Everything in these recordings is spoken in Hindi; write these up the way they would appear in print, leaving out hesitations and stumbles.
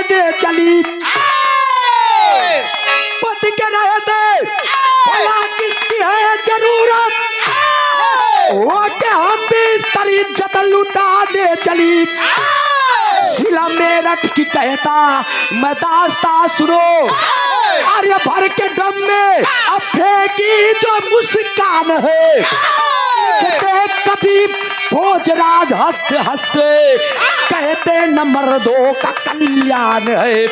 लुटाने चली। पति के रहते भला किसकी है जरूरत, वो के हम भी इस इज्जत लुटाने चली। जिला मेरठ की कहता मैं दास्ता सुनो, अरे भर के ड्रम में अब फेंकी जो मुस्कान है। देख कभी भोजराज हंसते हंसते कहते न मर्दों का कल्याण है।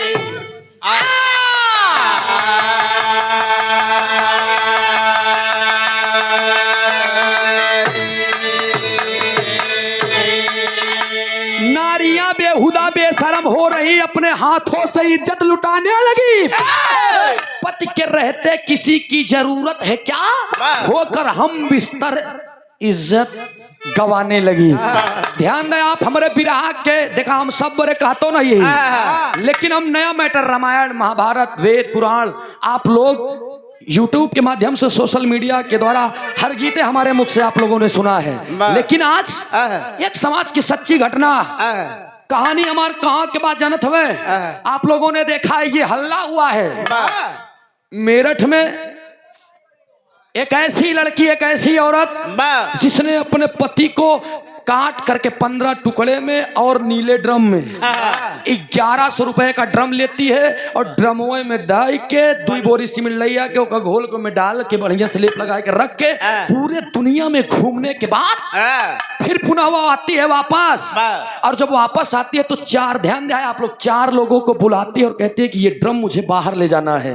नारियां बेहुदा बेशरम हो रही, अपने हाथों से इज्जत लुटाने लगी। पति के रहते किसी की जरूरत है क्या, होकर हम बिस्तर इज्जत गवाने लगी। ध्यान दें आप हमारे विराह के, देखा हम सब बड़े कहतो ना यही, लेकिन हम नया मैटर रामायण महाभारत वेद पुराण आप लोग YouTube के माध्यम से सोशल मीडिया के द्वारा हर गीते हमारे मुख से आप लोगों ने सुना है। लेकिन आज एक समाज की सच्ची घटना कहानी हमारे कहाँ के बाद जानत हुए आप लोगों ने देखा है, ये हल्ला हुआ है मेरठ में। एक ऐसी लड़की, एक ऐसी औरत जिसने अपने पति को काट करके 15 टुकड़े में और नीले ड्रम में 1100 रुपए का ड्रम लेती है और ड्रमों में डाल के 2 बोरी सीमेंट लैया के ओका घोल को में डाल के बढ़िया स्लेप लगा के रख के पूरे दुनिया में घूमने के बाद फिर पुनः वो आती है वापस। और जब वापस आती है तो ध्यान दिया आप लोग, 4 लोगों को बुलाती है और कहती है कि ये ड्रम मुझे बाहर ले जाना है।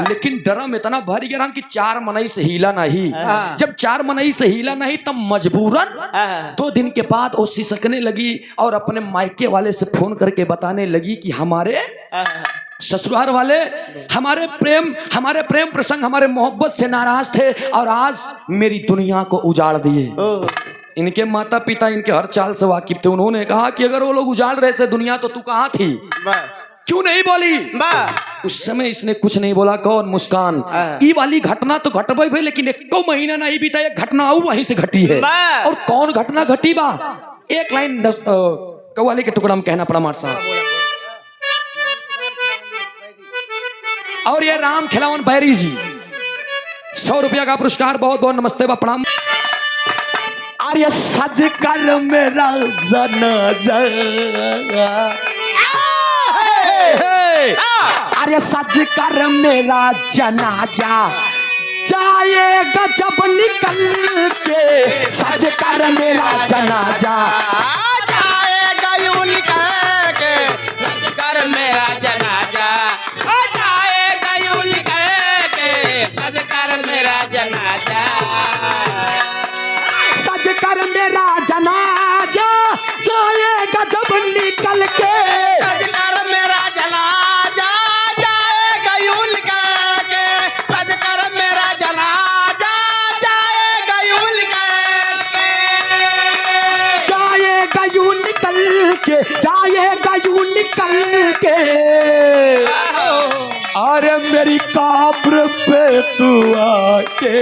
लेकिन ड्रम इतना भर गया कि 4 मनई से हिला नहीं। जब 4 मनई से हिला नहीं तब मजबूरन 2 दिन के बाद वो सिसकने लगी और अपने मायके वाले से फोन करके बताने लगी कि हमारे ससुराल वाले हमारे प्रेम प्रसंग हमारे मोहब्बत से नाराज थे और आज मेरी दुनिया को उजाड़ दिए। इनके माता पिता इनके हर चाल से वाकिफ थे। उन्होंने कहा कि अगर वो लोग उजाड़ रहे थे दुनिया तो तू कहाँ थी, क्यों नहीं बोली? उस समय इसने कुछ नहीं बोला। कौन? मुस्कान। ये वाली घटना तो घट भाई, लेकिन 1 महीना नहीं बीता एक घटना और वहीं से घटी है। और कौन घटना घटी बा, एक लाइन कव्वाली के टुकड़ा में कहना पड़ा मार साहब। और ये राम खिलावन बैरी जी 100 रुपया का पुरस्कार, बहुत बहुत नमस्ते बा प्रणाम। अरे सज कर मेरा जनाजा, अरे सज कर मेरा जनाजा जाएगा जब निकल के, सज कर मेरा जनाजा जाएगा यूं निकल के, सज कर मेरा जनाजा जाएगा यूं निकल के, सज कर मेरा जनाजा, सज कर मेरा जनाजा जाएगा जब निकल के, सज कर मेरा जनाजा जाएगा यूं निकल के, सज कर मेरा जनाजा जाएगा यूं निकल के, जाएगा यूं निकल के, जाएगा यूं निकल के। अरे मेरी कब्र पे तू आके,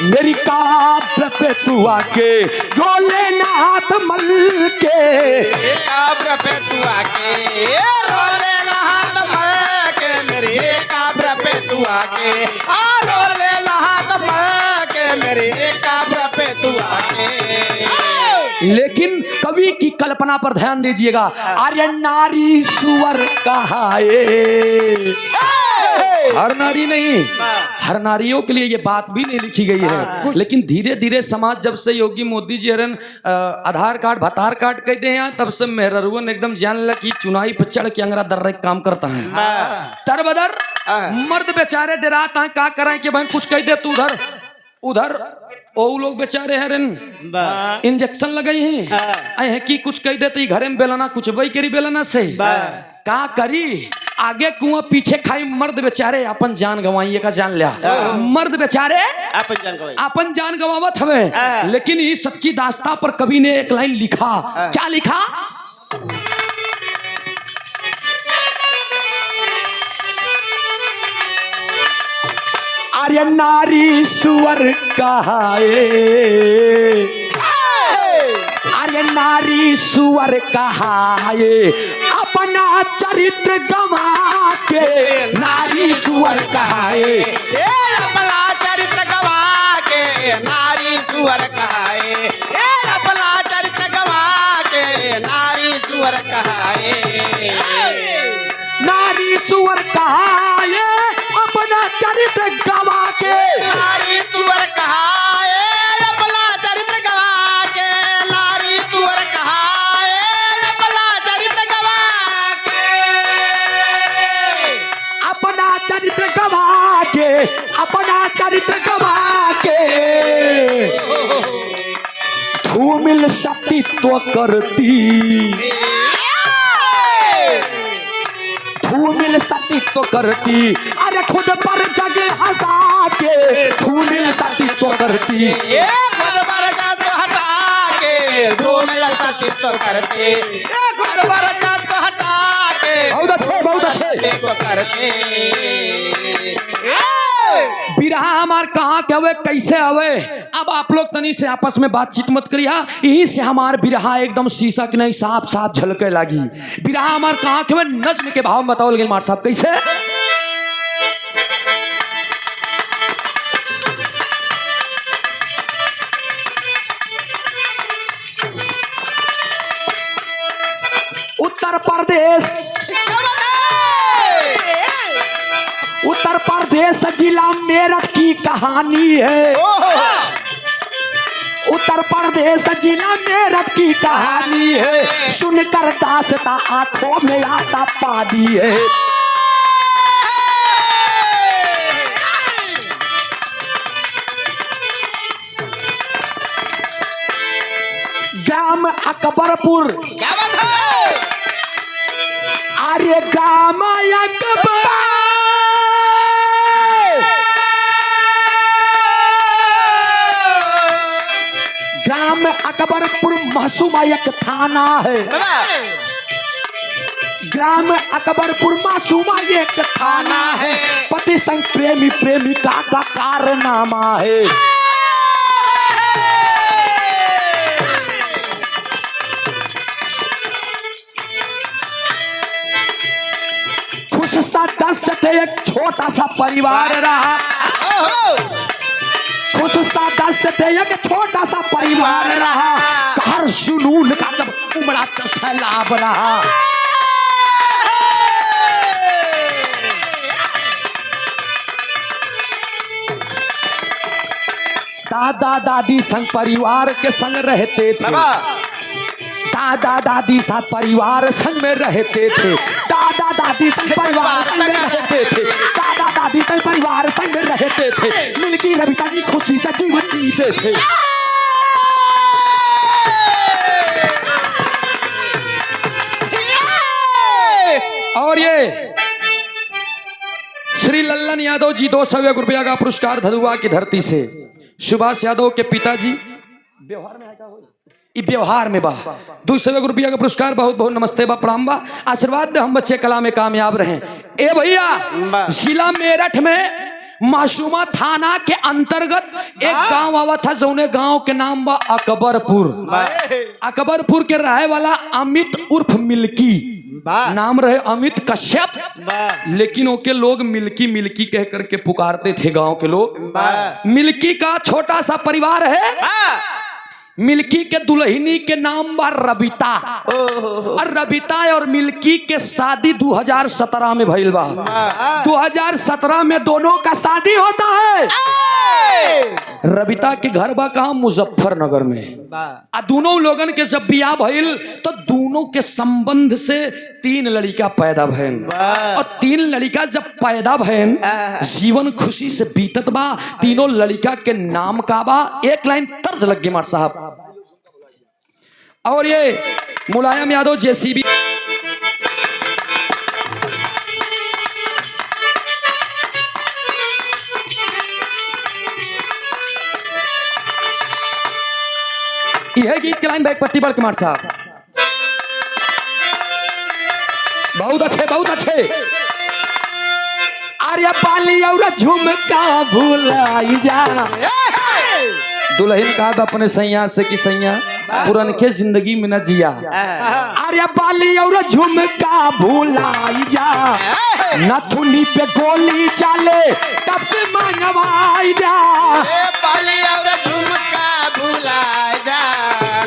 मेरी कब्र पे तू आके रोले ना हाथ मल के, कब्र पे तू आके रोले ना हाथ मल के, मेरी कब्र पे तू आके रोले ना हाथ मल के, मेरी कब्र पे तू आके। लेकिन कवि की कल्पना पर ध्यान दीजिएगा। आर्य नारी सुअर कहाए, हर नारी नहीं, हर नारियों के लिए ये बात भी नहीं लिखी गई है। लेकिन धीरे धीरे समाज जब से योगी मोदी जी हरन आधार कार्ड भतार कार्ड कहते हैं, तब से मेहरुन एकदम जान लगा कि चुनाई पर चढ़ के अंगरा दर्रे काम करता है। तरबदर मर्द बेचारे डराते हैं, क्या करें कि भाई कुछ कह दे तू उधर उधर, वो लोग बेचारे हरन इंजेक्शन लगाई हैं कि कुछ कह देते घरे में बेलाना कुछ वही करी बेलाना से का करी, आगे कुआं पीछे खाई। मर्द बेचारे अपन जान गंवाइए का जान लिया, मर्द बेचारे अपन जान गंवावत हवे। लेकिन ये सच्ची दास्ता पर कवि ने एक लाइन लिखा, क्या लिखा? अरे नारी सुअर कहाए, अरे नारी सुअर कहाए अपना चरित्र गवा के, नारी सुअर कहाए अपना चरित्र गवा के नारी सुअर कहाए, अपना चरित्र गवा के नारी सुअर कहाए। नारी सुअर कहाए अपना चरित्र गवा के, नारी सुअर कहाए अपना चरित्र गवा के, नारी सुअर कहाए अपना चरित्र गवा के, अपना चरित्र गवा के, अपना चरित्र गवा के धूमिल सतीत्व करती, धूमिल सतीत्व करती, अरे खुद पर जगे हंसा के धूमिल सतीत्व करती। ये खुद पर जग हटा के धूमिल सतीत्व करते, ये खुद पर जग हटा के बहुत अच्छे, बहुत अच्छे। सतीत्व करते। बिरहा हमार कहाँ के हवे, कैसे हवे, अब आप लोग तनी से आपस में बातचीत मत करिया, यही से हमार बिरहा एकदम शीशा के नहीं साफ साफ झलके लागी। बिरहा हमार कहाँ के हवे, नज्म के भाव में बताओ लगे मार साहब कैसे। उत्तर प्रदेश, उत्तर प्रदेश जिला मेरठ की कहानी है, उत्तर प्रदेश जिला मेरठ की कहानी है, सुनकर दासता आंखों में आता पानी है। ग्राम अकबरपुर, क्या बात है? अरे ग्राम अकबर, ग्राम अकबरपुर मासूमा एक थाना है, ग्राम अकबरपुर मासूमा एक थाना है, पति संग प्रेमी प्रेमिका का कारनामा है। खुश सा दस थे एक छोटा सा परिवार रहा, खुश सा दस थे एक छोटा सा परिवार रहा, हर जुनून का जब उमड़ा तो सैलाब रहा। दादा दादी संग परिवार के संग रहते थे, दादा दादी साथ परिवार संग में रहते थे, दादा दादी संग परिवार संग में रहते थे, दादा दादी संग परिवार संग में रहते थे, मिलकी रविता की खुशी से जीवन जीते थे। और ये श्री लल्लन यादव जी 200 रुपया का पुरस्कार धधुआ की धरती से, सुभाष यादव के पिताजी व्यवहार में आया हो, व्यवहार में बा 200 रुपया का पुरस्कार, बहुत बहुत नमस्ते बा, प्रणाम बा, आशीर्वाद दे हम बच्चे कला में कामयाब रहें। ए भैया, जिला मेरठ में मासूमा थाना के अंतर्गत एक गांव आवा था, जौने गांव के नाम बा अकबरपुर। अकबरपुर के रहे वाला अमित उर्फ मिल्की, नाम रहे अमित कश्यप, लेकिन ओके लोग मिल्की मिल्की कह करके पुकारते थे गांव के लोग। मिल्की का छोटा सा परिवार है, मिल्की के दुल्हनी के नाम बा रबिता, और रबिता और मिल्की के शादी 2017 में भइल बा। 2017 में दोनों का शादी होता है। रबिता के घर बा कहाँ, मुजफ्फरनगर में। आ दोनों लोगन के जब बियाह भइल तो दोनों के संबंध से 3 लड़का पैदा भइल, और 3 लड़का जब पैदा भइल जीवन खुशी से बीतत बा। तीनों लड़का के नाम का बा, एक लाइन तर्ज लग गई मार साहब। और ये मुलायम यादव जेसीबी, यह गीत के लाइन बैकपत्ती बड़ कुमार साहब, बहुत अच्छे बहुत अच्छे। अरे बाली और झुमका भुलाई जा, दुल्हन कहा था अपने सैया से कि सैया पुरन के जिंदगी में न जिया। अरे बाली और झुमका भुलाई जा, नथुनी पे गोली चाले तब से मंगवाई जा। बाली और झुमका भुला जा,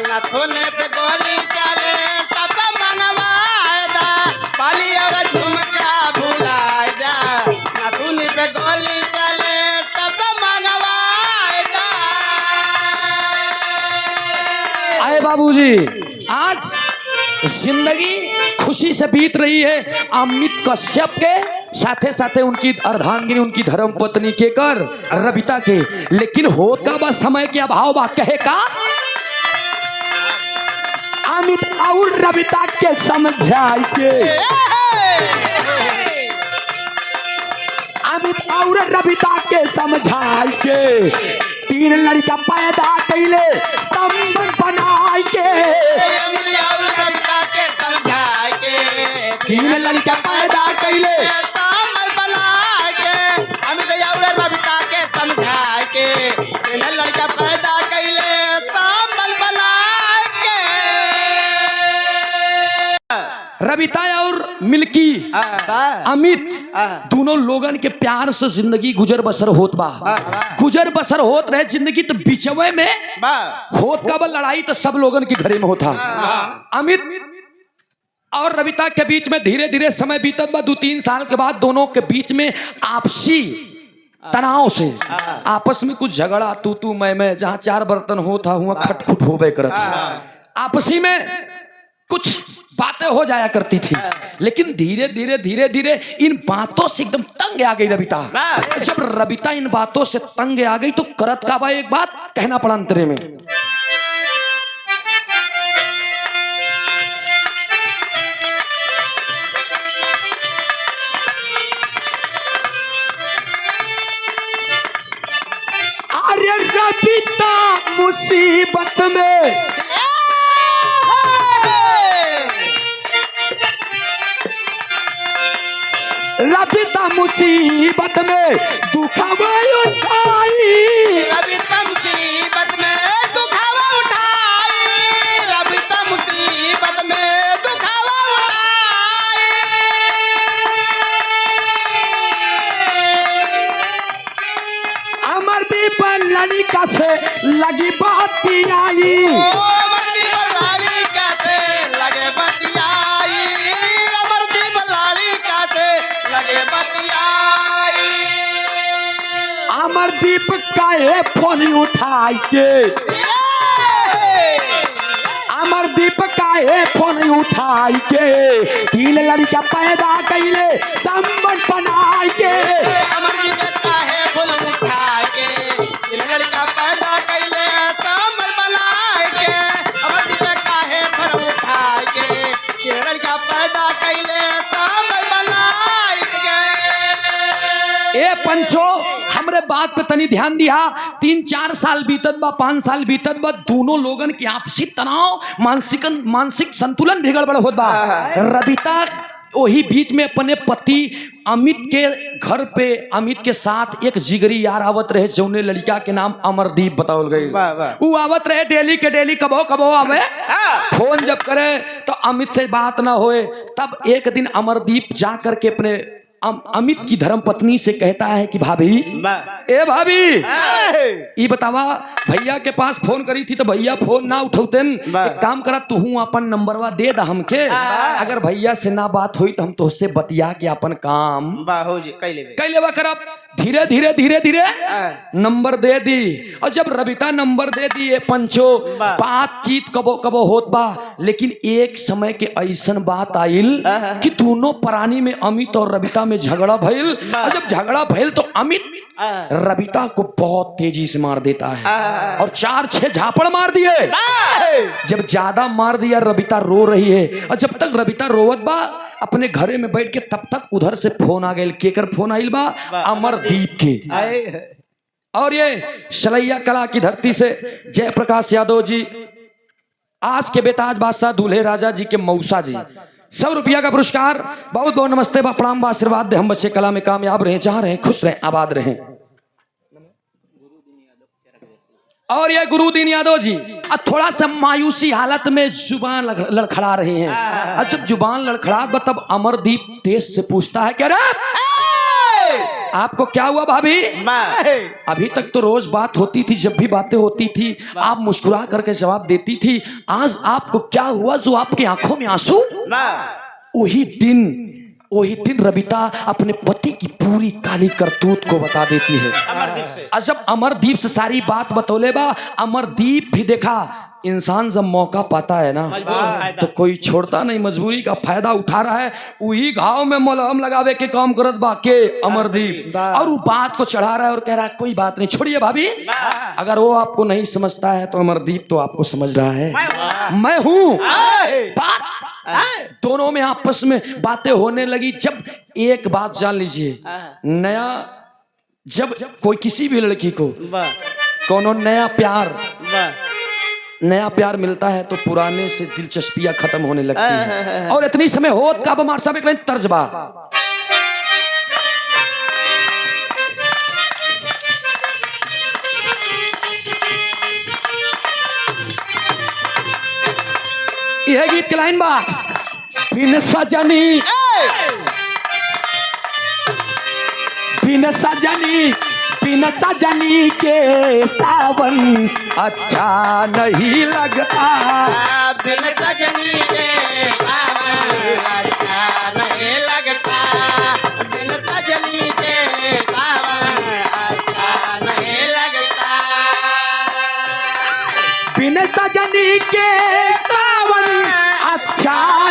नथुनी पे गोली चाले तब से मंगवाई जा। बाली और झुमका भुला जा, नथुनी पे गोली चाले तब से मंगवाई जा। आए बाबूजी, आज जिंदगी खुशी से बीत रही है अमित कश्यप के साथे साथे उनकी अर्धांगिनी उनकी धर्म पत्नी के कर रबिता के। लेकिन होता बस समय के अभाव बा कहे का अमित और रबिता के समझाई के, अमित और रबिता के समझाई के, तीन लड़का पैदा कैले संबंध बनाई के। तीन लड़का पैदा कैले रबिता के समझा के, तीन लड़का पैदा कैले रबिता और मिल्की अमित दोनों लोगन के प्यार से जिंदगी गुजर बसर होत बा। गुजर बसर होत रहे जिंदगी तो बिचवे में होत का बा लड़ाई तो सब लोगन के घरे में होता। अमित और रबिता के बीच में धीरे धीरे समय बीतत बा। 2-3 साल के बाद दोनों के बीच में आपसी तनाव से आपस में कुछ झगड़ा तू मैं जहाँ 4 बर्तन होता हुआ खटखुट होबे करत। आपसी में कुछ बातें हो जाया करती थी, लेकिन धीरे धीरे इन बातों से एकदम तंग आ गई रबिता। जब रबिता इन बातों से तंग आ गई तो करत का भाई एक बात कहना पड़ा अंतरे में। अरे रबिता मुसीबत में, रबिता मुसीबत में दुखावा उठाई, रबिता मुसीबत में दुखावा उठाई, रबिता मुसीबत में दुखावा उठाई। अमरदीप लड़का से लगी बाती आई, अमरदीप लड़का से लगे बतियाई, अमरदीप लड़का से लगे बतियाई। अमरदीप का फोन उठाई के, अमरदीप का फोन उठाई के, तीन लड़का पैदा कैले संबंध बनाई के। अमरदीप का है फूल उठाए के, तीन लड़का पैदा कैले संबंध बनाए के। अमरदीप का है फूल उठाए के, तीन लड़का पैदा कैले संबंध बनाए के। ए पंचो हमरे बात पे तनी ध्यान दिया। 3-4 साल बीतत बा, 5 साल बीतत बा, दोनों लोगन के आपसी तनाव मानसिक संतुलन भी गड़बड़ होत बा। रबिता वही बीच में अपने पति अमित के घर पे अमित के साथ एक जिगरी यार आवत रहे जौने लड़का के नाम अमरदीप बतावल गई। वो आवत रहे डेली के डेली, कबो आवे। फोन जब करे तो अमित से बात ना होए, तब एक दिन अमरदीप जा करके अपने अमित की धर्म पत्नी से कहता है कि भाभी, ए भाभी, ये बतावा भैया के पास फोन करी थी तो भैया फोन ना उठौतेन, एक काम करा तू अपन नंबरवा दे दा हमके, अगर भैया से ना बात हुई तो हम तुझसे बतिया के अपन काम कैलेवा करब। धीरे धीरे नंबर दे दी, और जब रबिता नंबर दे दी ये पंचो बातचीत कबो होत बा। लेकिन एक समय के ऐसन बात आइल कि दोनों प्राणी में अमित और रबिता में झगड़ा भइल, और जब झगड़ा भइल तो अमित रबिता को बहुत तेजी से मार देता है और 4-6 झापड़ मार दिए। जब ज्यादा मार दिया रबिता रो रही है, और जब तक रबिता रोवत बा अपने घरे में बैठ के, तब तक उधर से फोन आ गए। केकर फोन आइल बा? अमरदीप के। और ये सलैया कला की धरती से जयप्रकाश यादव जी, आज के बेताज बादशाह दूल्हे राजा जी के मौसा जी, 100 रुपया का पुरस्कार। बहुत बहुत नमस्ते, प्रणाम, बा आशीर्वाद दे। हम बच्चे कला में कामयाब रहे, जहाँ रहे खुश रहे, आबाद रहे। और ये गुरुदीन यादव जी अब थोड़ा सा मायूसी हालत में जुबान लड़खड़ा रहे हैं। और जब जुबान लड़खड़ा तब अमरदीप तेज से पूछता है कि अरे आपको क्या हुआ भाभी? अभी तक तो रोज बात होती थी, जब भी बातें होती थी आप मुस्कुरा करके जवाब देती थी, आज आपको क्या हुआ जो आपकी आंखों में आंसू? वही दिन रबिता अपने पति की पूरी काली करतूत को बता देती है। और जब अमरदीप से सारी बात बतौले बा, अमरदीप भी देखा इंसान जब मौका पाता है ना तो कोई छोड़ता नहीं, मजबूरी का फायदा उठा रहा है। वही घाव में मलहम लगावे के काम करत बा के अमरदीप, और वो बात को चढ़ा रहा है और कह रहा है कोई बात नहीं, छोड़िए भाभी। अगर वो आपको नहीं समझता है तो अमरदीप तो आपको समझ रहा है, मैं हूं। बात दोनों में आपस में बातें होने लगी। जब एक बात जान लीजिए, नया जब कोई किसी भी लड़की को कोनो नया प्यार मिलता है तो पुराने से दिलचस्पियां खत्म होने लगती है। और इतनी समय होत का बमार साहब एक तर्जबा यह गीत के लाइन बा, बिन सजनी बिन सजनी के सावन अच्छा नहीं लगता, बिन सजनी के सावन अच्छा नहीं लगता, बिन सजनी के सावन अच्छा नहीं लगता, बिन सजनी के सावन अच्छा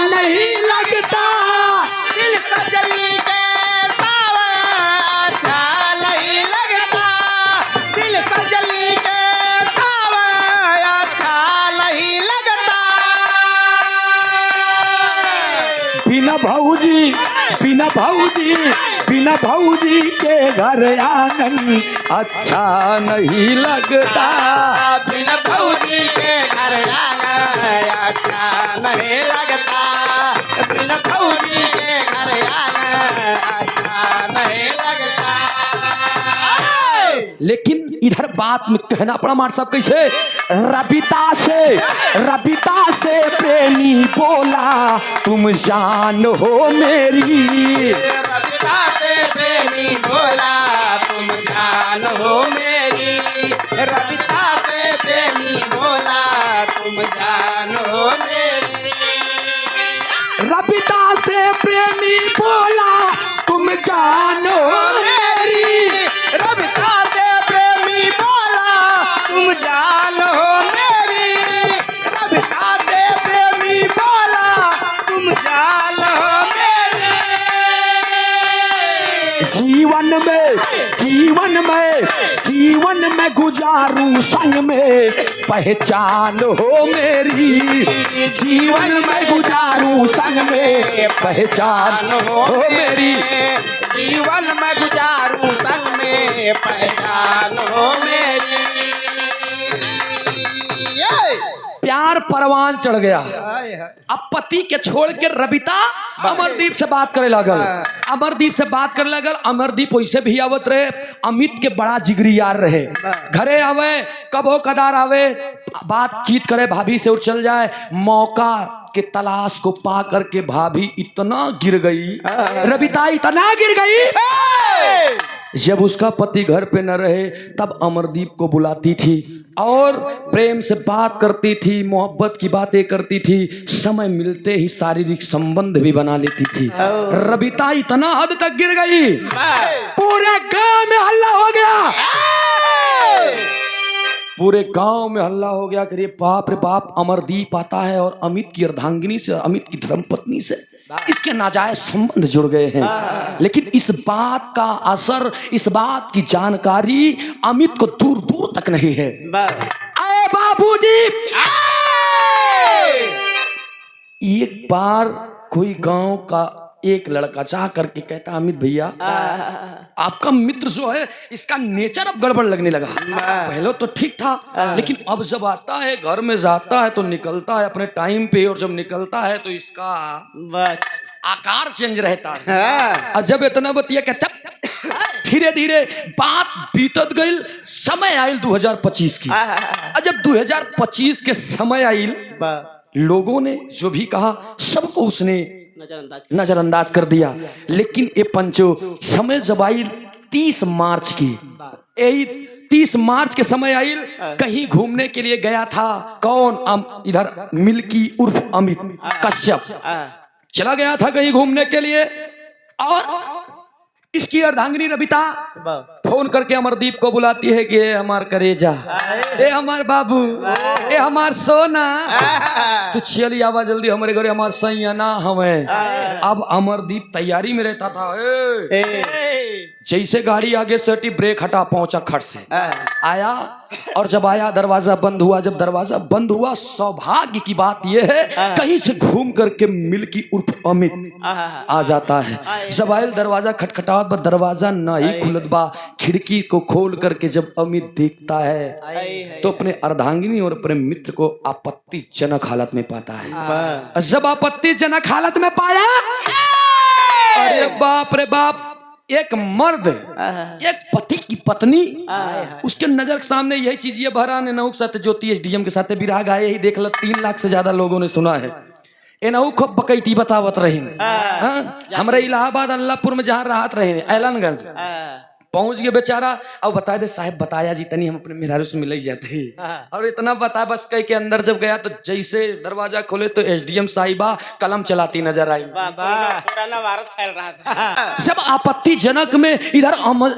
नहीं लगता, बिन सजनी के बिना भौजी के घर आंगन अच्छा नहीं लगता, बिना भौजी के घर आंगन अच्छा नहीं लगता, बिना भौजी के घर आंगन अच्छा नहीं लगता। लेकिन इधर बात में कहना पड़ा मार साहब कैसे, रबिता से प्रेमी बोला तुम जान हो मेरी, रबिता से प्रेमी बोला तुम जान हो मेरी, रबिता से प्रेमी बोला तुम जान हो मेरी, रबिता से प्रेमी बोला तुम जान हो मेरी, रबिता से प्रेमी बोला तुम जान हो मेरी, रबिता से प्रेमी बोला तुम जान हो मेरी, जीवन में गुजारूं संग में पहचान हो मेरी, जीवन में गुजारूं संग में पहचान हो मेरी, जीवन में गुजारूं संग में पहचान हो मेरी। प्यार परवान चढ़ गया। अब पति के छोड़ के रबिता अमरदीप से बात करे लगल, अमरदीप वैसे भी आवत रहे, अमित के बड़ा जिगरी यार रहे, घरे आवे कबो कदार आवे, बातचीत करे भाभी से और चल जाए। मौका के तलाश को पा करके भाभी इतना गिर गई, रबिता इतना गिर गई, जब उसका पति घर पे न रहे तब अमरदीप को बुलाती थी और प्रेम से बात करती थी, मोहब्बत की बातें करती थी, समय मिलते ही शारीरिक संबंध भी बना लेती थी। रबिता इतना हद तक गिर गई, पूरे गांव में हल्ला हो गया, पूरे गांव में हल्ला हो गया कि बाप रे बाप, अमरदीप आता है और अमित की अर्धांगिनी से, अमित की धर्मपत्नी से इसके नाजायज संबंध जुड़ गए हैं। लेकिन इस बात का असर, इस बात की जानकारी अमित को दूर दूर तक नहीं है। अरे बाबूजी, एक बार कोई गांव का एक लड़का चाह करके कहता, अमित भैया आपका मित्र जो है इसका नेचर अब गड़बड़ लगने लगा, पहले तो ठीक था लेकिन अब जब आता है घर में जाता है तो निकलता है अपने टाइम पे, और जब निकलता है तो इसका आकार चेंज रहता है। और जब इतना बतिया कहता फिर धीरे धीरे बात बीतत गई, समय आयल 2025 की। और जब 2025 के समय आयल, लोगों ने जो भी कहा सबको उसने नजरअंदाज कर दिया। लेकिन ये पंचो समय जब आयल 30 मार्च की, यही 30 मार्च के समय आयल, कहीं घूमने के लिए गया था। कौन? इधर मिल्की उर्फ अमित कश्यप चला गया था कहीं घूमने के लिए। और इसकी अर्धांगिनी रबिता फोन करके अमरदीप को बुलाती है कि ये हमार करेजा, ये हमार बाबू, ये हमार सोना, तो चली आवा जल्दी हमारे घरे, हमार सैया ना हमें। अब अमरदीप तैयारी में रहता था। जैसे गाड़ी आगे से हटी, ब्रेक हटा, पहुंचा खट से आया। और जब आया दरवाजा बंद हुआ। जब दरवाजा बंद हुआ, सौभाग्य की बात यह है कहीं से घूम करके मिल्की उर्फ अमित आ जाता है। जब आयल दरवाजा खटखटावत पर दरवाजा नहीं खुलत बा। खिड़की को खोल करके जब अमित देखता है तो अपने अर्धांगिनी और अपने मित्र को आपत्तिजनक हालत में पाता है। जब आपत्तिजनक हालत में पाया, अरे बाप रे बाप, एक मर्द, एक पति की पत्नी, उसके नजर के सामने यही चीज, ये भराने नहुक साथ ज्योति एसडीएम के साथ बिरहा गाये ही देख लो, 3 लाख से ज्यादा लोगों ने सुना है। ए नहु खूब बकैती बतावत रही। हमारे इलाहाबाद अल्लाहपुर में जहाँ राहत रहे, ऐलनगंज पहुंच गए बेचारा। अब बता दे साहब, बताया जी तनी हम अपने मेहरारू से मिल जाते। और इतना बता बस कह के अंदर जब गया तो जैसे दरवाजा खोले तो एसडीएम साहिबा कलम चलाती नजर आई। पुराना वायरस फैल रहा था। जब आपत्तिजनक में इधर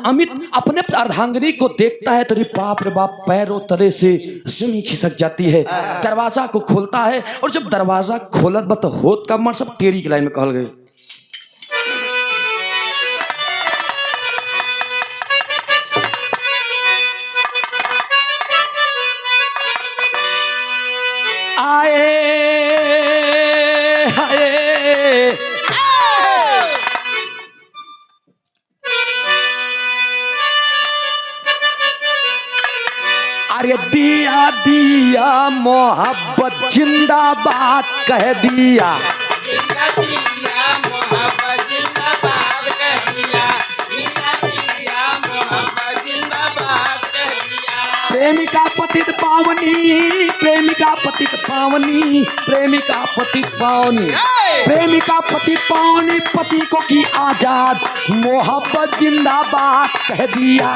अमित अपने अर्धांगिनी को देखता है तो बाप रे बाप, पैरों तले से जमीन खिसक जाती है। दरवाजा को खोलता है और जब दरवाजा खोलत बा तो होत का मर सब तेरी की लाइन में कहल गई। अरे दिया दिया मोहब्बत जिंदाबाद कह दिया, मोहब्बत जिंदाबाद कह दिया, मोहब्बत जिंदाबाद कह दिया। प्रेमिका पतित पावनी, प्रेमिका पतित पावनी, प्रेमिका पतित पावनी, प्रेमिका पतित पावनी, पति को की आजाद, मोहब्बत जिंदाबाद कह दिया।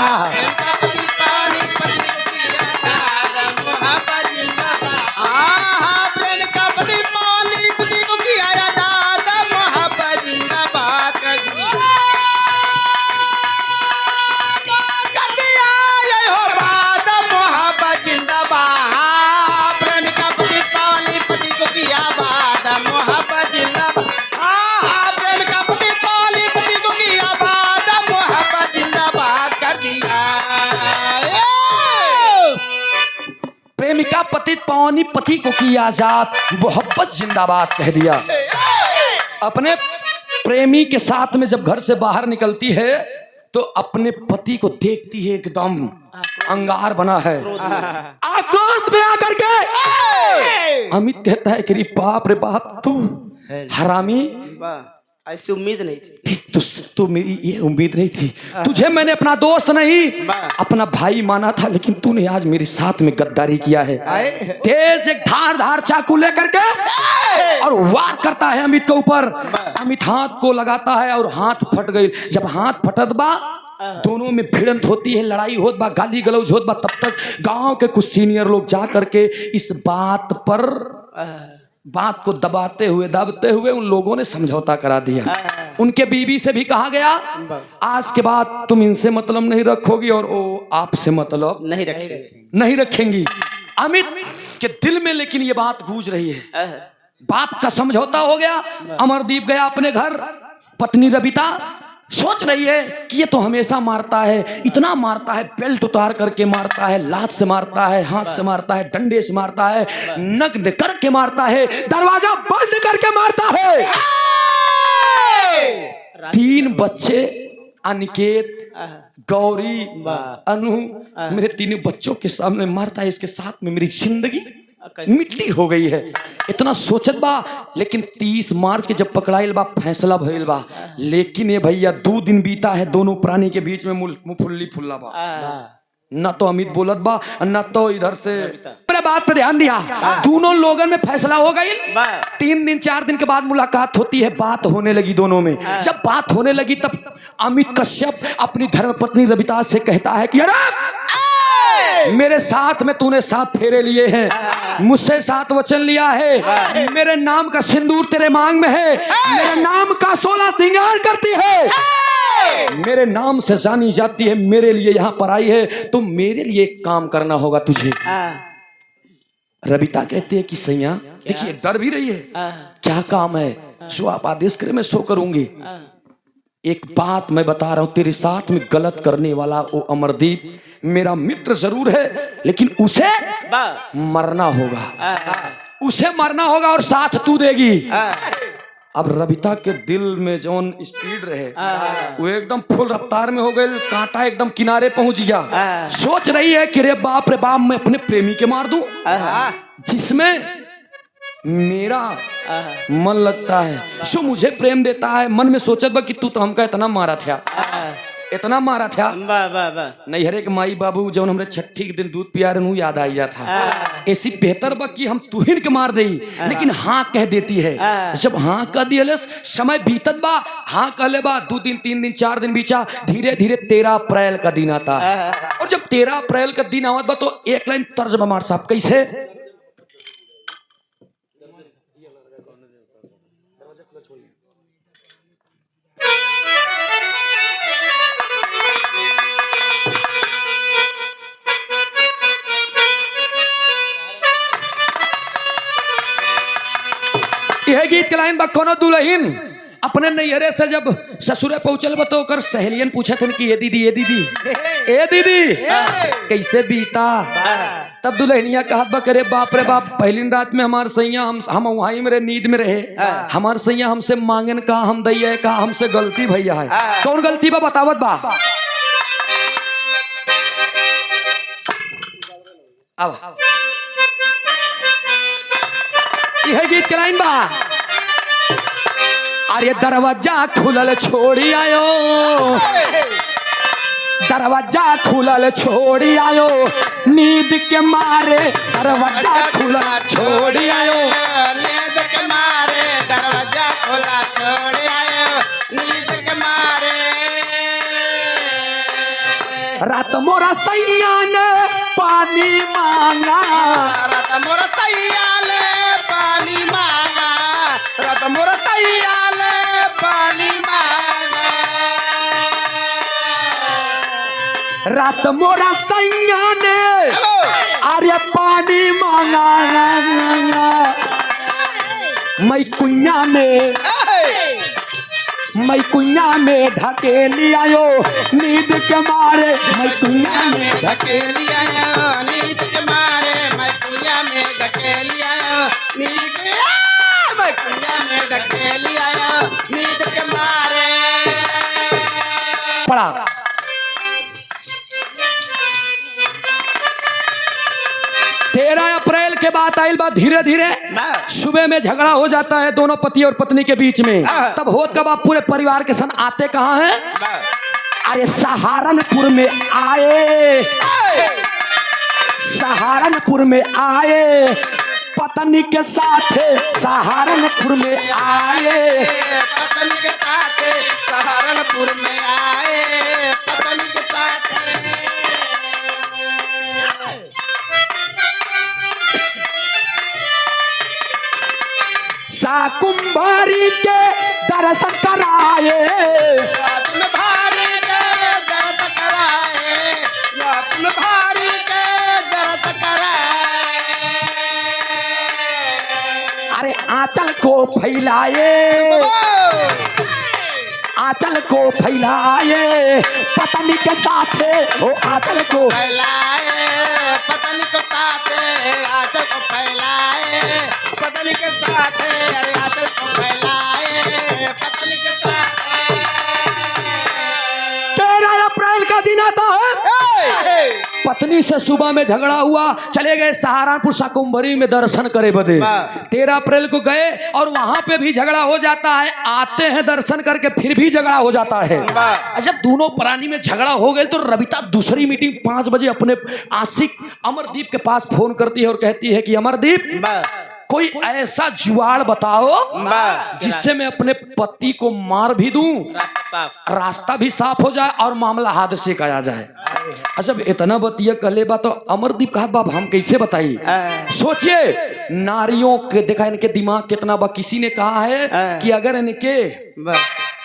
प्रेमिका पतित पावनी, पति को की आजाद, मोहब्बत जिंदाबाद कह दिया। अपने प्रेमी के साथ में जब घर से बाहर निकलती है तो अपने पति को देखती है, एकदम अंगार बना है, आक्रोश में आकर के अमित कहता है कि बाप रे बाप, तू हरामी, ऐसी उम्मीद नहीं थी। तो मेरी ये उम्मीद नहीं थी। तुझे मैंने अपना दोस्त नहीं, अपना भाई माना था, लेकिन तूने आज मेरे साथ में गद्दारी किया है। तेज एक धार चाकू लेकर के और वार करता है अमित के ऊपर। अमित हाथ को लगाता है और हाथ फट गई। जब हाथ फटत बा, दोनों में भिड़ंत होती है, लड़ाई होत बा, गाली गलौज होत बा। तब तक गांव के कुछ सीनियर लोग जा करके इस बात को दबाते हुए उन लोगों ने समझौता करा दिया। उनके बीवी से भी कहा गया, आज के बाद तुम इनसे मतलब नहीं रखोगी और वो आपसे मतलब नहीं रखेंगी। अमित के दिल में लेकिन ये बात गूंज रही है। बात का समझौता हो गया। अमरदीप गया अपने घर, पत्नी रबिता सोच रही है कि ये तो हमेशा मारता है, इतना मारता है, बेल्ट उतार करके मारता है, लात से मारता है, हाथ से मारता है, डंडे से मारता है, नग्न करके मारता है, दरवाजा बंद करके मारता है। 3 बच्चे, अनिकेत, गौरी, अनु, मेरे 3 बच्चों के सामने मारता है। इसके साथ में मेरी जिंदगी मिट्टी हो गई है। इतना सोचत बा, लेकिन 30 मार्च के जब पकड़ाइल बा फैसला भइल बा। लेकिन ये भैया 2 दिन बीता है, दोनों प्राणी के बीच में मुफुल्ली फुल्ला बा। न तो अमित बोलत बा, न तो इधर से। मेरे बात पे ध्यान दिया, दोनों लोगों में फैसला हो गई। 3 दिन 4 दिन के बाद मुलाकात होती है, बात होने लगी दोनों में। जब बात होने लगी तब अमित कश्यप अपनी धर्मपत्नी रबिता से कहता है कि अरे मेरे साथ में तूने 7 फेरे लिए हैं, मुझसे 7 वचन लिया है, मेरे नाम का सिंदूर तेरे मांग में है, मेरे नाम का 16 श्रृंगार करती है, मेरे नाम से जानी जाती है, मेरे लिए यहाँ पर आई है, तो मेरे लिए एक काम करना होगा तुझे। रबिता कहती है कि सैया देखिए डर भी रही है, क्या काम है, जो आप आदेश करें मैं सो करूंगी। एक बात मैं बता रहा हूं, तेरे साथ में गलत करने वाला वो अमरदीप मेरा मित्र जरूर है, लेकिन उसे मरना होगा, उसे मरना होगा और साथ तू देगी। अब रबिता के दिल में जौन स्पीड रहे वो एकदम फुल रफ्तार में हो गई, कांटा एकदम किनारे पहुंच गया। सोच रही है कि रे बाप मैं अपने प्रेमी के मार दूं, जिसमें मेरा मन लगता है, जो मुझे प्रेम देता है। मन में सोचत बा कि तू तो हमका इतना मारा था, इतना मारा था। नैहरे के माई बाबू जौन हमरे छठी के दिन दूध पिया रहे याद आई जाता। ऐसी बेहतर बा कि हम तुहिन के मार देई, लेकिन हाँ कह देती है। जब हाँ कह दिए समय बीतत बा, हाँ कहले बा 2 दिन 3 दिन 4 दिन बीचा, धीरे धीरे 13 अप्रैल का दिन आता है। और जब 13 अप्रैल का दिन आवत बा तो एक लाइन तर्ज बमार साहब कैसे यह गीत के लाइन बा, कोनो दुल्हन अपने नैहरे से जब ससुरे पहुंचल बा तो ओकर सहेलियन पूछत हन कि ये दीदी ए दीदी कैसे बीता। तब दुल्हनिया कहत बा करे बाप रे बाप, पहली रात में हमार सैया हम वहीं मेरे नींद में रहे, हमार सैया हमसे मांगन का हम दैया का हमसे गलती भैया है। कौन गलती बा बतावत बा। अब यह गीत के लाइन बा, अरे दरवाजा खुलल छोड़ी आयो, दरवाजा खुलल छोड़ी आयो, नींद के मारे दरवाजा खुला छोड़ी आयो, नींद के मारे दरवाजा खुला छोड़ी आयो, नींद के मारे। रात मोरा सैया ने पानी मांगा, रात मोरा सैया ले पानी मांगा, रात मोरा सैया ले पानी मांगा, रात मोरा सैया ने अरे पानी मांगा, मैं कुइया में ढकेली आयो, नींद के मारे मैं कुइया में ढकेली आयो, नींद के मारे मैं कुइया में ढकेली आयो, नींद के मैं कुइया में ढकेली आयो, नींद के मारे। पड़ा 13 अप्रैल के बाद आइल बा, धीरे धीरे सुबह में झगड़ा हो जाता है दोनों पति और पत्नी के बीच में। तब होत कब आप पूरे परिवार के संग आते कहाँ हैं, अरे सहारनपुर में आए, सहारनपुर में आए, पत्नी के साथ सहारनपुर में आए, पत्नी के साथ सहारनपुर में आए, पत्नी के साथ। कुंभारी के दर्शन कराए, भारी के दर्द कराए, भारी के दर्द कराए, अरे आंचल को फैलाए, आंचल को फैलाए, पत्नी के साथ वो आंचल को फैलाए, पत्नी के साथ आंचल को फैलाए, पत्नी के साथ आंचल को फैलाए, पत्नी के साथ। 13 अप्रैल का दिन आता है, पत्नी से सुबह में झगड़ा हुआ, चले गए सहारनपुर शाकुंभरी में दर्शन करे बदे। 13 अप्रैल को गए और वहां पे भी झगड़ा हो जाता है। आते हैं दर्शन करके फिर भी झगड़ा हो जाता है। जब दोनों प्राणी में झगड़ा हो गए तो रविता दूसरी मीटिंग 5 बजे अपने आशिक अमरदीप के पास फोन करती है और कहती है कि अमरदीप, कोई ऐसा जुआड़ बताओ जिससे मैं अपने पति को मार भी दूं, रास्ता भी साफ हो जाए और मामला हादसे का आ जाए। अच्छा, इतना बतिया कहले बा तो अमरदीप कहा बाब हम कैसे बताइए। सोचिए नारियों के देखा इनके दिमाग कितना बा। किसी ने कहा है कि अगर इनके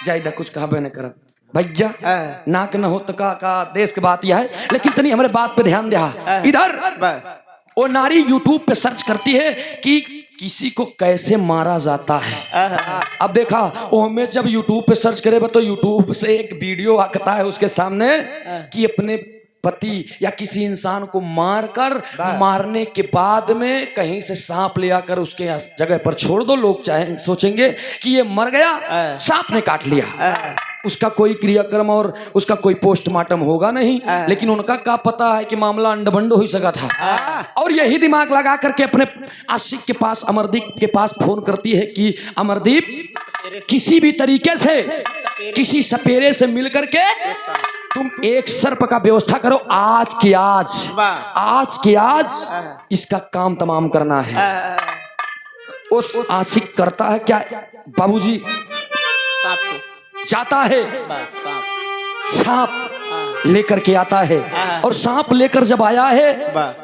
जायदा कुछ कहा न कर भैया नाक न हो तो का देश के बात यह है, लेकिन तनी हमारे बात पे ध्यान दिया। इधर वो नारी यूट्यूब पे सर्च करती है कि किसी को कैसे मारा जाता है। अब देखा वो में जब यूट्यूब पे सर्च करे तो यूट्यूब से एक वीडियो आता है उसके सामने कि अपने पति या किसी इंसान को मारकर मारने के बाद में कहीं से सांप ले आकर उसके जगह पर छोड़ दो। लोग चाहे सोचेंगे कि ये मर गया, सांप ने काट लिया, उसका कोई क्रियाक्रम और उसका कोई पोस्टमार्टम होगा नहीं। लेकिन उनका क्या पता है कि मामला अंडभंड हो ही सका था। और यही दिमाग लगा करके अपने आशिक के पास अमरदीप के पास फोन करती है कि अमरदीप, किसी भी तरीके से किसी सपेरे से मिल करके तुम एक सर्प का व्यवस्था करो। आज के आज इसका काम तमाम करना है। उस आशिक करता है क्या बाबूजी, जाता है सांप लेकर के आता है। और सांप लेकर जब आया है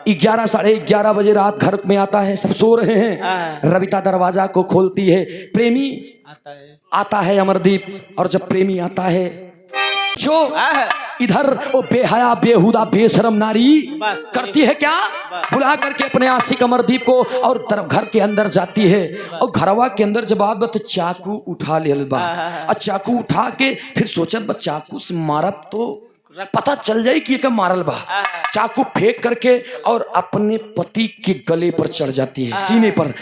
11 साढ़े 11 बजे रात घर में आता है, सब सो रहे हैं। रविता दरवाजा को खोलती है, प्रेमी आता है अमरदीप। और जब प्रेमी आता है जो इधर वो बेहया बेहुदा बेशरम नारी करती है क्या, बुला करके अपने आशिक अमरदीप को और घर के अंदर जाती है। और घरवा के अंदर जब आब तो चाकू उठा लेल बा। और चाकू उठा के फिर सोचत बा चाकू से मारब तो पता चल जाए कि ये क्या मारल बा। चाकू फेंक करके और अपने पति के गले पर चढ़ जाती है, सीने पर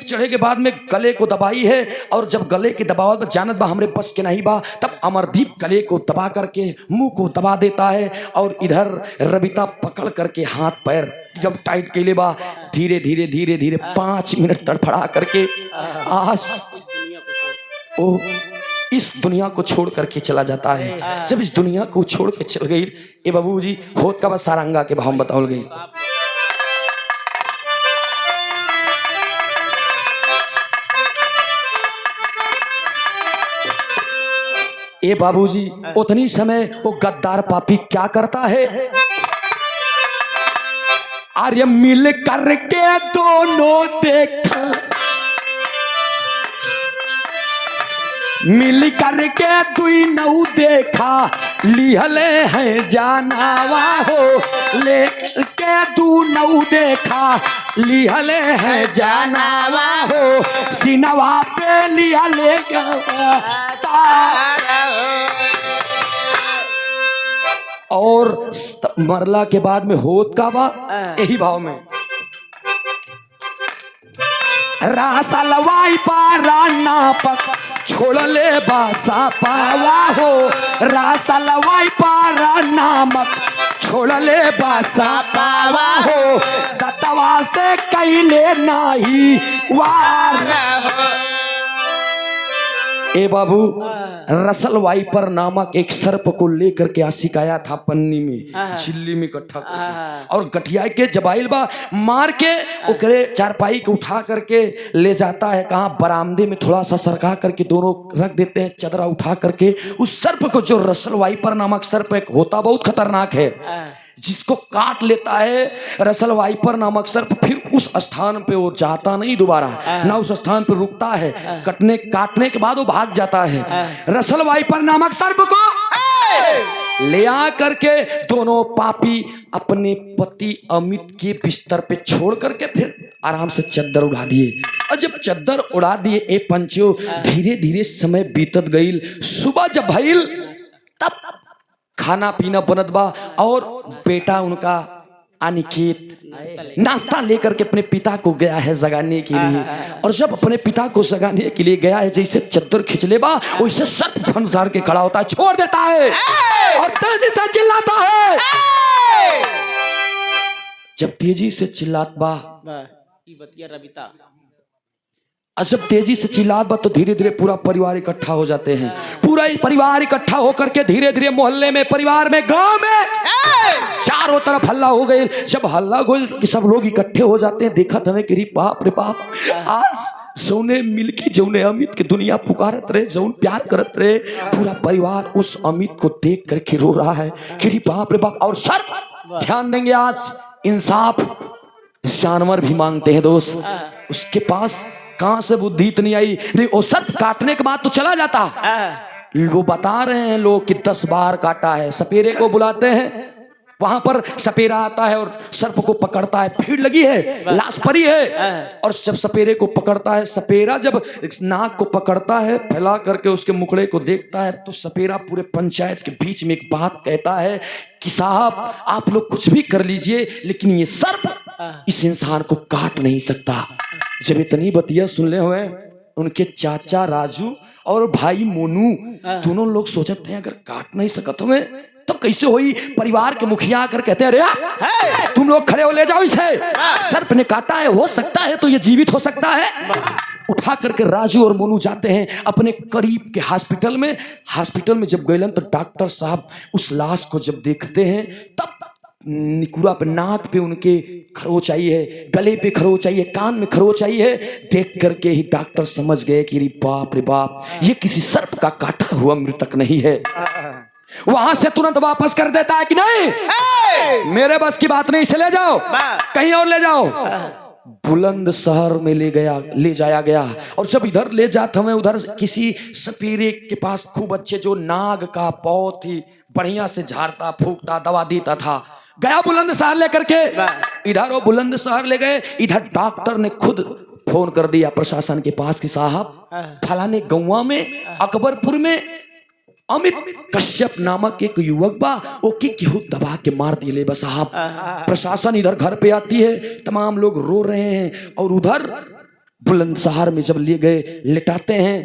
चढ़े के बाद में गले को दबाई है। और जब गले के दबाव जानत बा हमरे बस के नहीं बा, तब अमरदीप गले को दबा करके मुंह को दबा देता है। और इधर रविता पकड़ करके हाथ पैर जब टाइट के लिए बा, धीरे धीरे 5 मिनट तड़फड़ा करके आज ओ इस दुनिया को छोड़ करके चला जाता है। जब इस दुनिया को छोड़ के चल गई, ए बाबूजी होत का बस सारंगा के भाव बताओ गई। ए बाबूजी उतनी समय वो गद्दार पापी क्या करता है, आर्य मिल करके दोनों देखा, मिल करके दुई नौ देखा, लिहले है जानावा हो, लेके दू नौ देखा, लिहले है जानावा हो, सिनवा पे लिया ले और मरला के बाद में होत का बा यही भाव में रासलवाई पारा नापक छोड़ ले बासा पावा हो, रासलवाई पारा नामक छोड़ ले बासा पावा हो, दतवा से कैले नाही वार। ए बाबू रसल वाइपर नामक एक सर्प को लेकर के आशिक आया था पन्नी में झिल्ली में इकट्ठा और गठिया के जबाइल बा मार के ओकरे चारपाई को उठा करके ले जाता है कहाँ बरामदे में थोड़ा सा सरका करके दोनों रख देते हैं चदरा उठा करके। उस सर्प को जो रसल वाइपर नामक सर्प एक होता बहुत खतरनाक है जिसको काट लेता है रसल वाइपर नामक सर्प, फिर उस स्थान पे वो जाता नहीं दोबारा ना उस स्थान पे रुकता है, काटने के बाद वो भाग जाता है। रसल वाइपर नामक सर्प को ले आ करके दोनों पापी अपने पति अमित के बिस्तर पे छोड़ करके फिर आराम से चद्दर उड़ा दिए। और जब चद्दर उड़ा दिए ए पंचो धीरे धीरे समय बीतत गईल। सुबह जब भइल तब खाना पीना बनत बा और बेटा उनका अनिकेत नाश्ता लेकर के अपने पिता को गया है जगाने के लिए। और जब अपने पिता को जगाने के लिए गया है जैसे चद्दर खिंचले बा वैसे सर्प फन उतार के खड़ा होता है, छोड़ देता है और तेजी से चिल्लाता है जब तेजी से चिल्लात बा, ई बतिया रबिता और जब तेजी से चिल्लात बा तो धीरे धीरे पूरा परिवार इकट्ठा हो जाते हैं। पूरा ही परिवार इकट्ठा होकर के धीरे धीरे मोहल्ले में, परिवार में, गांव में चारों तरफ हल्ला हो गए। जब हल्ला हो कि सब लोग इकट्ठे हो जाते हैं, देखा हमें कि बाप रे बाप, आज जौने मिलके जौने अमित की दुनिया पुकारत रहे, जौन प्यार करत रहे, पूरा परिवार उस अमित को देख करके रो रहा है कि बाप रे बाप। और सर ध्यान देंगे, आज इंसाफ जानवर भी मांगते हैं दोस्त। उसके पास कहां से बुद्धि इतनी आई? नहीं, वो सर्प काटने के बाद तो चला जाता। वो बता रहे हैं लोग कि 10 बार काटा है। सपेरे को बुलाते हैं, वहां पर सपेरा आता है और सर्प को पकड़ता है। भीड़ लगी है, लाश पड़ी है, और जब सपेरे को पकड़ता है, सपेरा जब नाक को पकड़ता है, फैला करके उसके मुखड़े को देखता है, तो सपेरा पूरे पंचायत के बीच में एक बात कहता है कि साहब आप लोग कुछ भी कर लीजिए, लेकिन ये सर्प इस इंसान को काट नहीं सकता। जब इतनी बतिया सुनने हुए उनके चाचा राजू और भाई मोनू दोनों लोग सोचते हैं अगर काट नहीं सकत हमें तो कैसे होई। परिवार के मुखिया आकर कहते हैं अरे तुम लोग खड़े हो, ले जाओ इसे, सर्प ने काटा है, हो सकता है तो ये जीवित हो सकता है। उठा करके राजू और मोनू जाते हैं अपने करीब के हॉस्पिटल में। हॉस्पिटल में जब गए तो डॉक्टर साहब उस लाश को जब देखते हैं, तब निकुरा पे, नाक पे उनके खरोच आई है, गले पे खरोच आई है, कान में खरोच आई है। देख करके ही डॉक्टर समझ गए कि बाप रे बाप, ये किसी सर्प का काटा हुआ मृतक नहीं है। वहां से तुरंत वापस कर देता है कि नहीं, मेरे बस की बात नहीं, इसे ले जाओ, कहीं और ले जाओ। बुलंदशहर में ले जाया गया। और जब इधर ले जाते हमें, उधर किसी सपेरे के पास खूब अच्छे जो नाग का बहुत ही बढ़िया से झाड़ता फूकता दवा देता था, गया बुलंदशहर लेकर के। इधर वो बुलंदशहर ले गए, इधर डॉक्टर ने खुद फोन कर दिया प्रशासन के पास कि साहब फलाने गौवा में, अकबरपुर में अमित कश्यप नामक एक युवक बा, ओके केहू दबा के मार दिए बस साहब। प्रशासन इधर घर पे आती है, तमाम लोग रो रहे हैं। और उधर बुलंदशहर में जब ले गए, लेटाते हैं,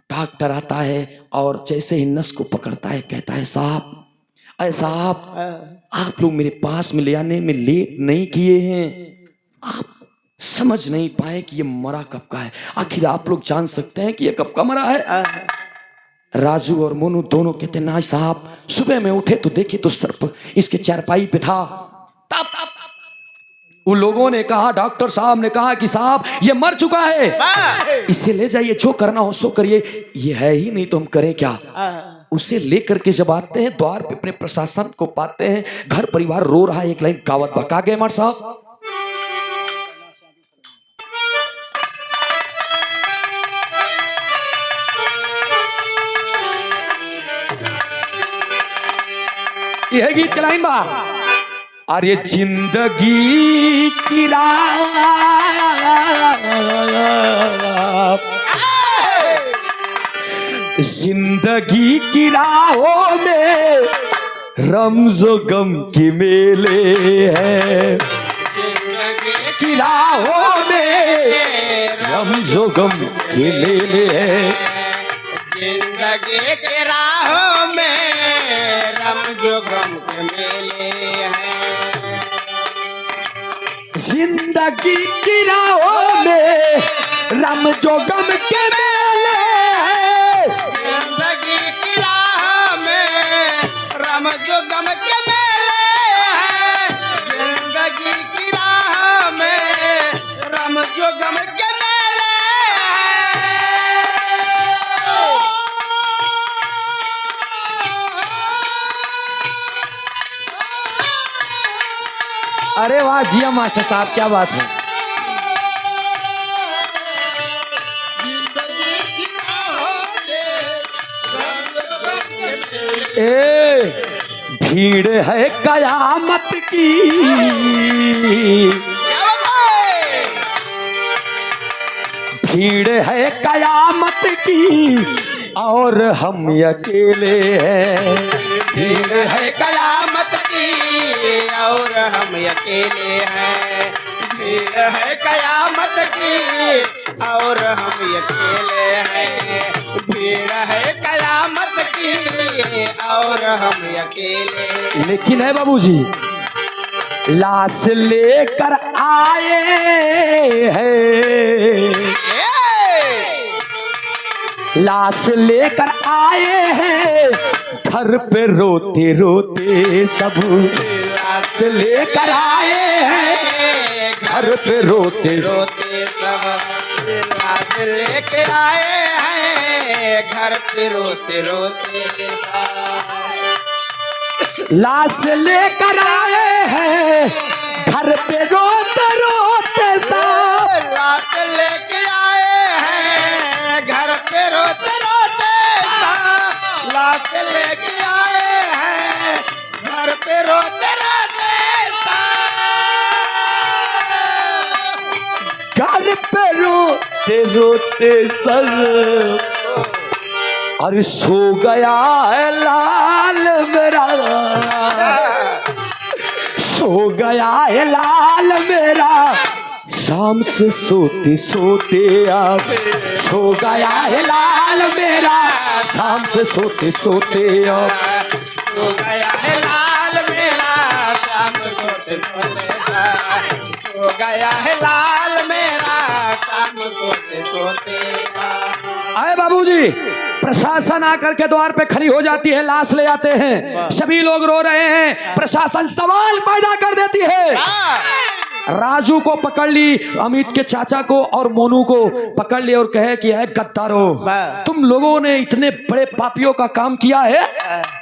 डॉक्टर आता है और जैसे ही नस को पकड़ता है कहता है साहब, अरे साहब आप लोग मेरे पास में ले आने में लेट नहीं किए हैं, आप समझ नहीं पाए कि ये मरा कब का है। आखिर आप लोग जान सकते हैं कि ये कब का मरा है? राजू और मोनू दोनों कहते ना साहब, सुबह में उठे तो देखे तो सर्प इसके चारपाई पे था। तब उन लोगों ने कहा, डॉक्टर साहब ने कहा कि साहब ये मर चुका है, इसे ले जाइए, जो करना हो सो करिए, ये है ही नहीं तो हम करें क्या। उसे लेकर के जब आते हैं, द्वार पे अपने प्रशासन को पाते हैं, घर परिवार रो रहा है। एक लाइन गावत बका गए मर साहब, यह गीत का लाइन बा, अरे जिंदगी की राह, जिंदगी की राहों में रमज़ो गम के मेले हैं, जिंदगी की राहों में रमज़ो गम के मेले हैं, जिंदगी की राहों में रमज़ो गम के मेले हैं, जिंदगी की राहों में रमज़ो गम के मेले हैं, जिंदगी की राह में रमज़ो गम के मेले हैं, जिंदगी की राह में रमज़ो गम के मेले हैं। अरे वाह जिया मास्टर साहब, क्या बात है। ए भीड़ है कयामत की, भीड़ है कयामत की और हम अकेले हैं, भीड़ है कयामत की और हम अकेले हैं, भीड़ है कयामत की और हम अकेले हैं, भीड़ है कयामत की और हम अकेले। लेकिन है बाबूजी, लाश लेकर आए हैं, लाश लेकर आए हैं घर पे रोते रोते सब, लाश लेकर आए हैं घर पे रोते रोते सब, लाश लेके आए हैं घर पे रोते रोते, लाश लेकर आए हैं घर पे रोते रोते सब, लाश लेके आए हैं घर पे रोते रोते सब, लाश लेके आए हैं घर पे रोते रोते सब, घर पे रोते रोते सब। अरे सो गया है लाल मेरा, सो गया है लाल मेरा, शाम से सोते सोते अब सो गया है लाल मेरा, शाम से सोते सोते अब सो गया है लाल मेरा, शाम सोते सोते, सो गया है लाल मेरा, शाम सोते सोते। आए बाबूजी, प्रशासन आकर के द्वार पे खड़ी हो जाती है, लाश ले आते हैं, सभी लोग रो रहे हैं, प्रशासन सवाल पैदा कर देती है। राजू को पकड़ ली, अमित के चाचा को और मोनू को पकड़ ली और कहे कि है गद्दारो, तुम लोगों ने इतने बड़े पापियों का काम किया है,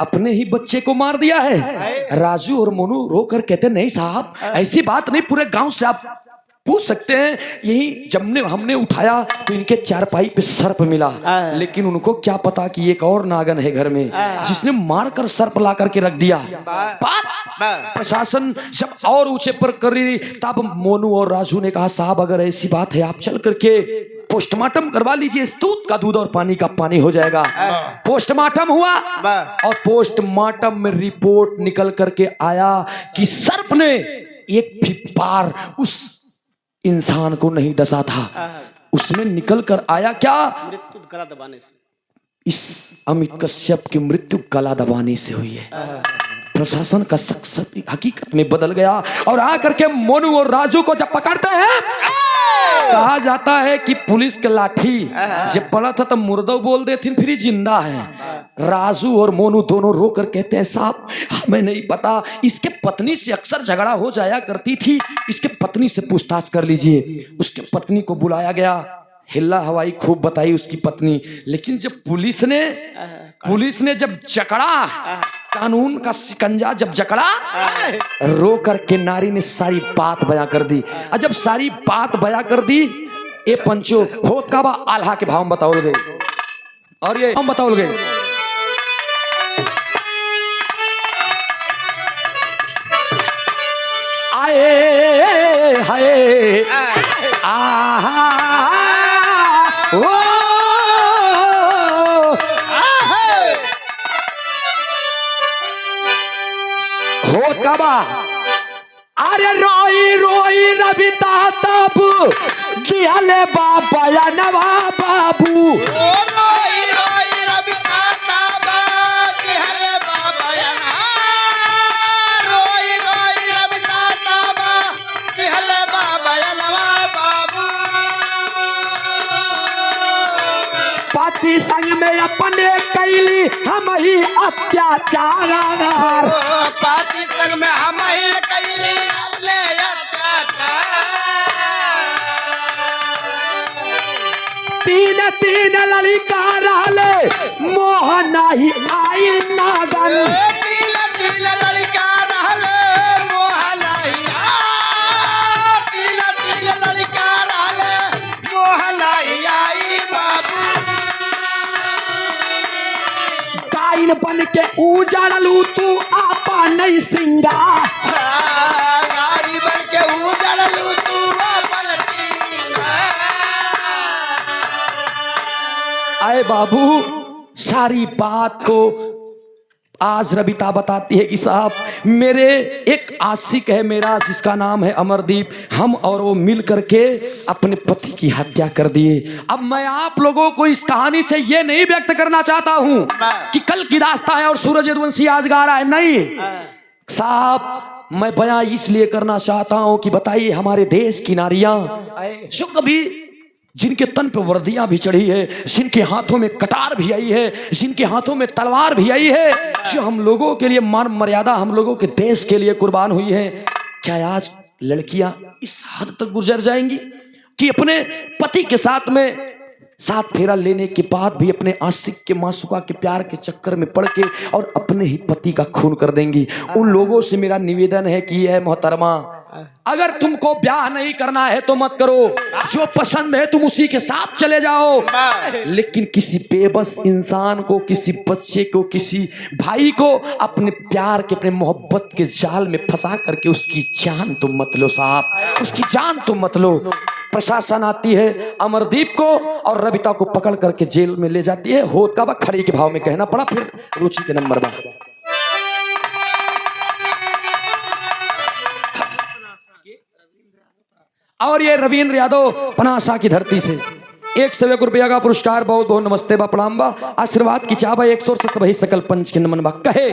अपने ही बच्चे को मार दिया है। राजू और मोनू रो कर कहते नहीं साहब, ऐसी बात नहीं, पूरे गांव से आप पूछ सकते हैं। यही जब हमने उठाया तो इनके चारपाई पे सर्प मिला, लेकिन उनको क्या पता कि एक और नागन है घर में जिसने मारकर सर्प ला करके रख दिया। बात प्रशासन जब और ऊंचे पर कर रही, तब मोनू और राजू ने कहा साहब अगर ऐसी बात है आप चल करके पोस्टमार्टम करवा लीजिए, दूध का दूध और पानी का पानी हो जाएगा। पोस्टमार्टम हुआ और पोस्टमार्टम में रिपोर्ट निकल करके आया कि सर्प ने एक भी बार उस इंसान को नहीं डसा था। उसमें निकल कर आया क्या, मृत्यु गला दबाने से, इस अमित कश्यप की मृत्यु गला दबाने से हुई है। प्रशासन का शख्स हकीकत में बदल गया और आकर के मोनू और राजू को जब पकड़ते हैं, कहा जाता है कि पुलिस के लाठी जब पड़ा था तब मुर्दा बोल देती, फिर जिंदा है। राजू और मोनू दोनों रोकर कहते हैं साहब हमें नहीं पता, इसके पत्नी से अक्सर झगड़ा हो जाया करती थी, इसके पत्नी से पूछताछ कर लीजिए। उसके पत्नी को बुलाया गया, हिल्ला हवाई खूब बताई उसकी पत्नी, लेकिन जब पुलिस ने जब जकड़ा, कानून का शिकंजा जब जकड़ा, रो करके नारी ने सारी बात बयां कर दी। और जब सारी बात बयां कर दी, ए पंचो हो काबा आल्हा के भाव बताओ गए, और ये हम बताओ गए आए हाय आहा ओ हो कबा, अरे रोई रोई रबिता तब जियाले बाबा या नवा बाबू, रोई रोई रबिता तब जियाले बाबा या रोई रोई रबिता तब जियाले बाबा या नवा बाबू। पति संग में अपने कैली हम ही अत्याचार, पति संग में हम ही कैली अपने अत्याचार। तीन तीन ललिका रहले मोहन ही आई नागन, तीन तीन ललिका रहले मोहन ही, तीन तीन ललिका रहले मोहन ही आई बाबू। गाइन बन के उजड़लू तू आपा नहीं सिंगार, गाड़ी बन के उजड़लू तू अपन सिंगार। आए बाबू सारी बात को आज रबिता बताती है कि साहब मेरे एक आशिक है मेरा जिसका नाम है अमरदीप, हम और वो मिल करके अपने पति की हत्या कर दिए। अब मैं आप लोगों को इस कहानी से ये नहीं व्यक्त करना चाहता हूं कि कल की दास्तां है और सूरज यदुवंशी आज गा रहा है, नहीं, साहब मैं बयां इसलिए करना चाहता हूं कि बताइए हमारे देश की नारियां जो कभी जिनके तन पे वर्दियां भी चढ़ी है, जिनके हाथों में कटार भी आई है, जिनके हाथों में तलवार भी आई है, जो हम लोगों के लिए मान मर्यादा हम लोगों के देश के लिए कुर्बान हुई है, क्या आज लड़कियां इस हद तक गुजर जाएंगी कि अपने पति के साथ में साथ फेरा लेने के बाद भी अपने आशिक के मासूका के प्यार के चक्कर में पड़ के और अपने ही पति का खून कर देंगी? उन लोगों से मेरा निवेदन है कि यह मोहतरमा, अगर तुमको ब्याह नहीं करना है तो मत करो, जो पसंद है तुम उसी के साथ चले जाओ, लेकिन किसी बेबस इंसान को, किसी बच्चे को, किसी भाई को अपने प्यार के, अपने मोहब्बत के जाल में फंसा करके उसकी जान तो मत लो साहब, उसकी जान तो मत लो। प्रशासन आती है, अमरदीप को और रबिता को पकड़ करके जेल में ले जाती है। होत का बा खड़ी के भाव में कहना पड़ा, फिर रुचि के नंबर बा। और ये रविंद्र यादव पनासा की धरती से 101 रुपया का पुरस्कार, बहुत बहुत नमस्ते बा, प्रणाम बा, आशीर्वाद की चाह बा, 100 से सभी सकल पंच के नमन बा। कहे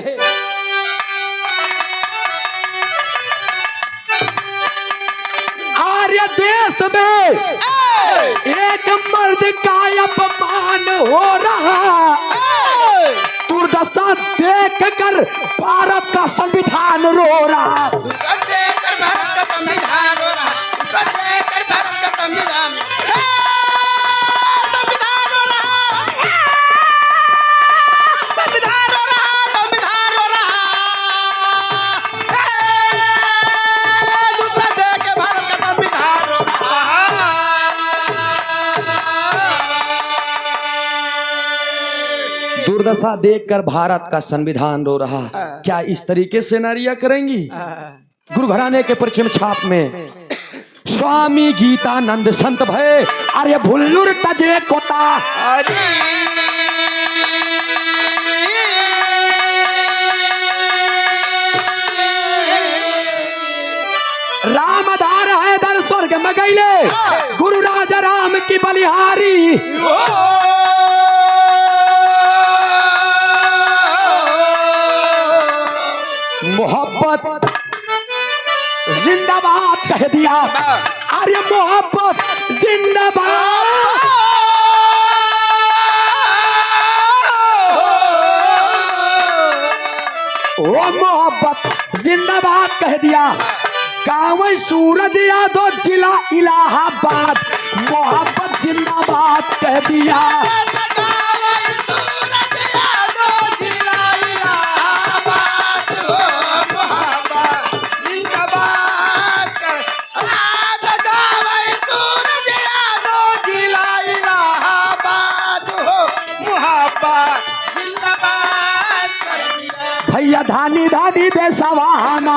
आर्य देश में एक मर्द का अपमान हो रहा, दुर्दशा देख कर भारत का संविधान रो रहा। दुर्दशा देखकर भारत का संविधान रो रहा। क्या इस तरीके से नारियां करेंगी? गुरु घराने के परचम छाप में स्वामी गीतानंद संत भय अरे भुल्लुर तजे कोता, रामधार है दर स्वर्ग में गईले, गुरु राजा राम की बलिहारी। मोहब्बत जिंदाबाद कह दिया, अरे मोहब्बत जिंदाबाद, ओ मोहब्बत जिंदाबाद कह दिया। गाँव सूरज यादव जिला इलाहाबाद, मोहब्बत जिंदाबाद कह दिया। भैया धानी धानी दे सवाना